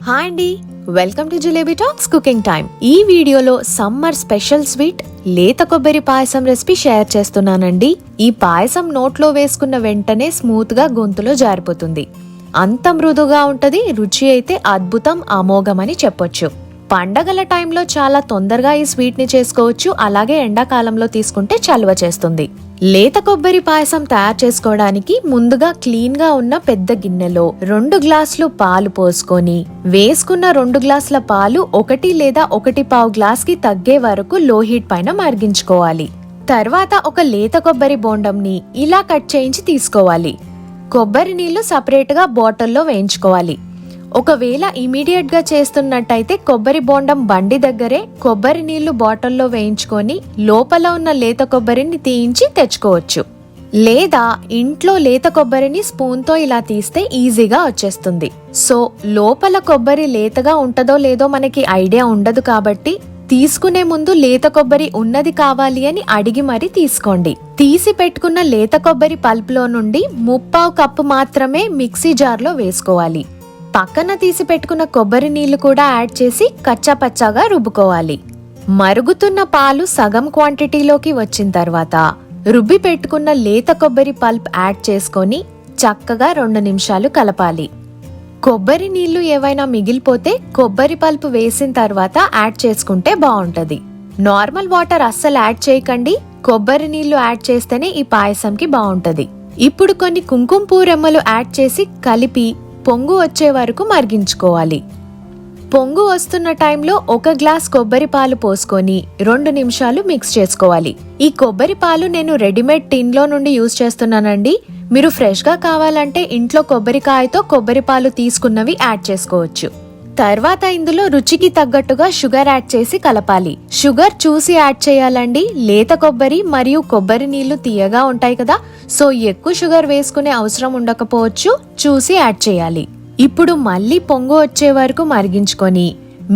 Hi అండి, welcome to JilebiTalks cooking time. ఈ వీడియోలో సమ్మర్ స్పెషల్ స్వీట్ లేత కొబ్బరి పాయసం రెసిపీ షేర్ చేస్తున్నానండి. ఈ పాయసం నోట్లో వేసుకున్న వెంటనే స్మూత్ గా గొంతులో జారిపోతుంది. అంత మృదుగా ఉంటది. రుచి అయితే అద్భుతం, అమోఘమని చెప్పొచ్చు. పండగల టైంలో చాలా తొందరగా ఈ స్వీట్ ని చేసుకోవచ్చు. అలాగే ఎండాకాలంలో తీసుకుంటే చలువ చేస్తుంది. లేత కొబ్బరి పాయసం తయారు చేసుకోవడానికి ముందుగా క్లీన్ గా ఉన్న పెద్ద గిన్నెలో 2 గ్లాసులు పాలు పోసుకొని వేసుకున్న 2 గ్లాసుల పాలు 1 లేదా 1.5 గ్లాస్ కి తగ్గే వరకు లో హీట్ పైన మరిగించుకోవాలి. తర్వాత ఒక లేత కొబ్బరి బోండంని ఇలా కట్ చేయించి తీసుకోవాలి. కొబ్బరి నీళ్లు సపరేట్ గా బాటిల్లో వేయించుకోవాలి. ఒకవేళ ఇమీడియట్ గా చేస్తున్నట్టయితే కొబ్బరి బోండం బండి దగ్గరే కొబ్బరి నీళ్లు బాటిల్లో వేయించుకొని లోపల ఉన్న లేత కొబ్బరిని తీయించి తెచ్చుకోవచ్చు. లేదా ఇంట్లో లేత కొబ్బరిని స్పూన్ తో ఇలా తీస్తే ఈజీగా వచ్చేస్తుంది. సో లోపల కొబ్బరి లేతగా ఉంటదో లేదో మనకి ఐడియా ఉండదు కాబట్టి తీసుకునే ముందు లేత కొబ్బరి ఉన్నది కావాలి అని అడిగి మరీ తీసుకోండి. తీసి పెట్టుకున్న లేత కొబ్బరి పల్ప్ లో నుండి 1/2 కప్పు మాత్రమే మిక్సీ జార్లో వేసుకోవాలి. పక్కన తీసి పెట్టుకున్న కొబ్బరి నీళ్లు కూడా యాడ్ చేసి కచ్చాపచ్చాగా రుబ్బుకోవాలి. మరుగుతున్న పాలు సగం క్వాంటిటీలోకి వచ్చిన తర్వాత రుబ్బి పెట్టుకున్న లేత కొబ్బరి పల్ప్ యాడ్ చేసుకొని చక్కగా 2 నిమిషాలు కలపాలి. కొబ్బరి నీళ్లు ఏవైనా మిగిలిపోతే కొబ్బరి పల్ప్ వేసిన తర్వాత యాడ్ చేసుకుంటే బాగుంటది. నార్మల్ వాటర్ అస్సలు యాడ్ చేయకండి. కొబ్బరి నీళ్లు యాడ్ చేస్తేనే ఈ పాయసంకి బాగుంటది. ఇప్పుడు కొన్ని కుంకుమ పువ్వు రెమ్మలు యాడ్ చేసి కలిపి పొంగు వచ్చే వరకు మరిగించుకోవాలి. పొంగు వస్తున్న టైంలో 1 గ్లాస్ కొబ్బరి పాలు పోసుకొని 2 నిమిషాలు మిక్స్ చేసుకోవాలి. ఈ కొబ్బరి పాలు నేను రెడీమేడ్ టిన్లో నుండి యూజ్ చేస్తున్నానండి. మీరు ఫ్రెష్ గా కావాలంటే ఇంట్లో కొబ్బరికాయతో కొబ్బరి పాలు తీసుకున్నవి యాడ్ చేసుకోవచ్చు. తర్వాత ఇందులో రుచికి తగ్గట్టుగా షుగర్ యాడ్ చేసి కలపాలి. షుగర్ చూసి యాడ్ చేయాలండి. లేత కొబ్బరి మరియు కొబ్బరి నీళ్లు తీయగా ఉంటాయి కదా, సో ఎక్కువ షుగర్ వేసుకునే అవసరం ఉండకపోవచ్చు. చూసి యాడ్ చేయాలి. ఇప్పుడు మళ్ళీ పొంగు వచ్చే వరకు మరిగించుకొని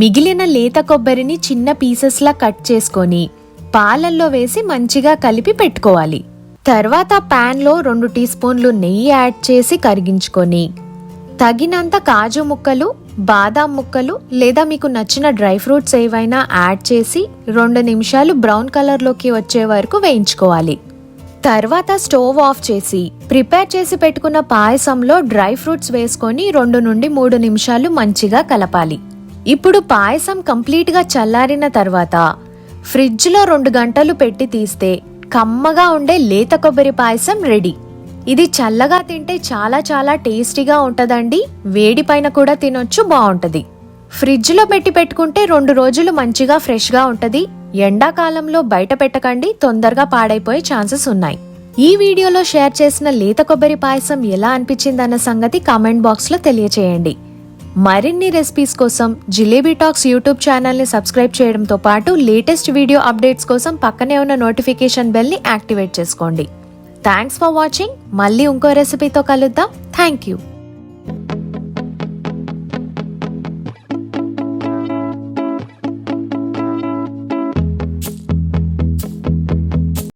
మిగిలిన లేత కొబ్బరిని చిన్న పీసెస్ లా కట్ చేసుకొని పాలల్లో వేసి మంచిగా కలిపి పెట్టుకోవాలి. తర్వాత పాన్ లో 2 టీ స్పూన్లు నెయ్యి యాడ్ చేసి కరిగించుకొని తగినంత కాజు ముక్కలు, బాదాం ముక్కలు లేదా మీకు నచ్చిన డ్రై ఫ్రూట్స్ ఏవైనా యాడ్ చేసి 2 నిమిషాలు బ్రౌన్ కలర్ లోకి వచ్చే వరకు వేయించుకోవాలి. తర్వాత స్టవ్ ఆఫ్ చేసి ప్రిపేర్ చేసి పెట్టుకున్న పాయసంలో డ్రై ఫ్రూట్స్ వేసుకొని 2 నుండి 3 నిమిషాలు మంచిగా కలపాలి. ఇప్పుడు పాయసం కంప్లీట్ గా చల్లారిన తర్వాత ఫ్రిడ్జ్ లో 2 గంటలు పెట్టి తీస్తే కమ్మగా ఉండే లేత కొబ్బరి పాయసం రెడీ. ఇది చల్లగా తింటే చాలా చాలా టేస్టీగా ఉంటదండి. వేడి పైన కూడా తినొచ్చు, బాగుంటది. ఫ్రిడ్జ్ లో పెట్టుకుంటే 2 రోజులు మంచిగా ఫ్రెష్ గా ఉంటది. ఎండాకాలంలో బయట పెట్టకండి, తొందరగా పాడైపోయే ఛాన్సెస్ ఉన్నాయి. ఈ వీడియోలో షేర్ చేసిన లేత కొబ్బరి పాయసం ఎలా అనిపించిందన్న సంగతి కామెంట్ బాక్స్ లో తెలియచేయండి. మరిన్ని రెసిపీస్ కోసం JilebiTalks యూట్యూబ్ ఛానల్ ని సబ్స్క్రైబ్ చేయడంతో పాటు లేటెస్ట్ వీడియో అప్డేట్స్ కోసం పక్కనే ఉన్న నోటిఫికేషన్ బెల్ ని యాక్టివేట్ చేసుకోండి. Thanks for watching. మళ్ళీ ఇంకో రెసిపీతో కలుద్దాం. Thank you.